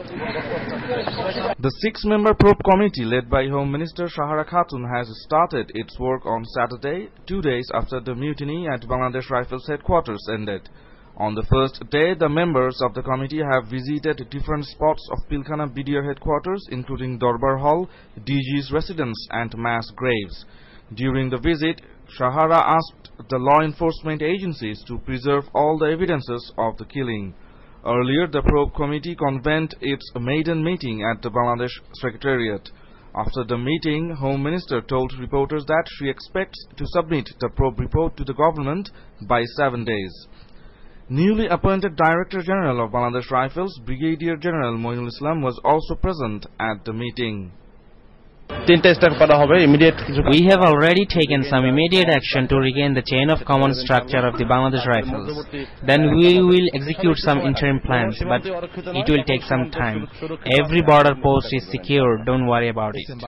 The 6-member probe committee led by Home Minister Shahara Khatun has started its work on Saturday, 2 days after the mutiny at Bangladesh Rifles headquarters ended. On the first day, the members of the committee have visited different spots of Pilkhana BDR headquarters, including Darbar Hall, DG's residence and mass graves. During the visit, Shahara asked the law enforcement agencies to preserve all the evidences of the killing. Earlier, the probe committee convened its maiden meeting at the Bangladesh Secretariat. After the meeting, Home Minister told reporters that she expects to submit the probe report to the government by 7 days. Newly appointed Director General of Bangladesh Rifles, Brigadier General Moinul Islam, was also present at the meeting. We have already taken some immediate action to regain the chain of command structure of the Bangladesh Rifles. Then we will execute some interim plans, but it will take some time. Every border post is secure, don't worry about it.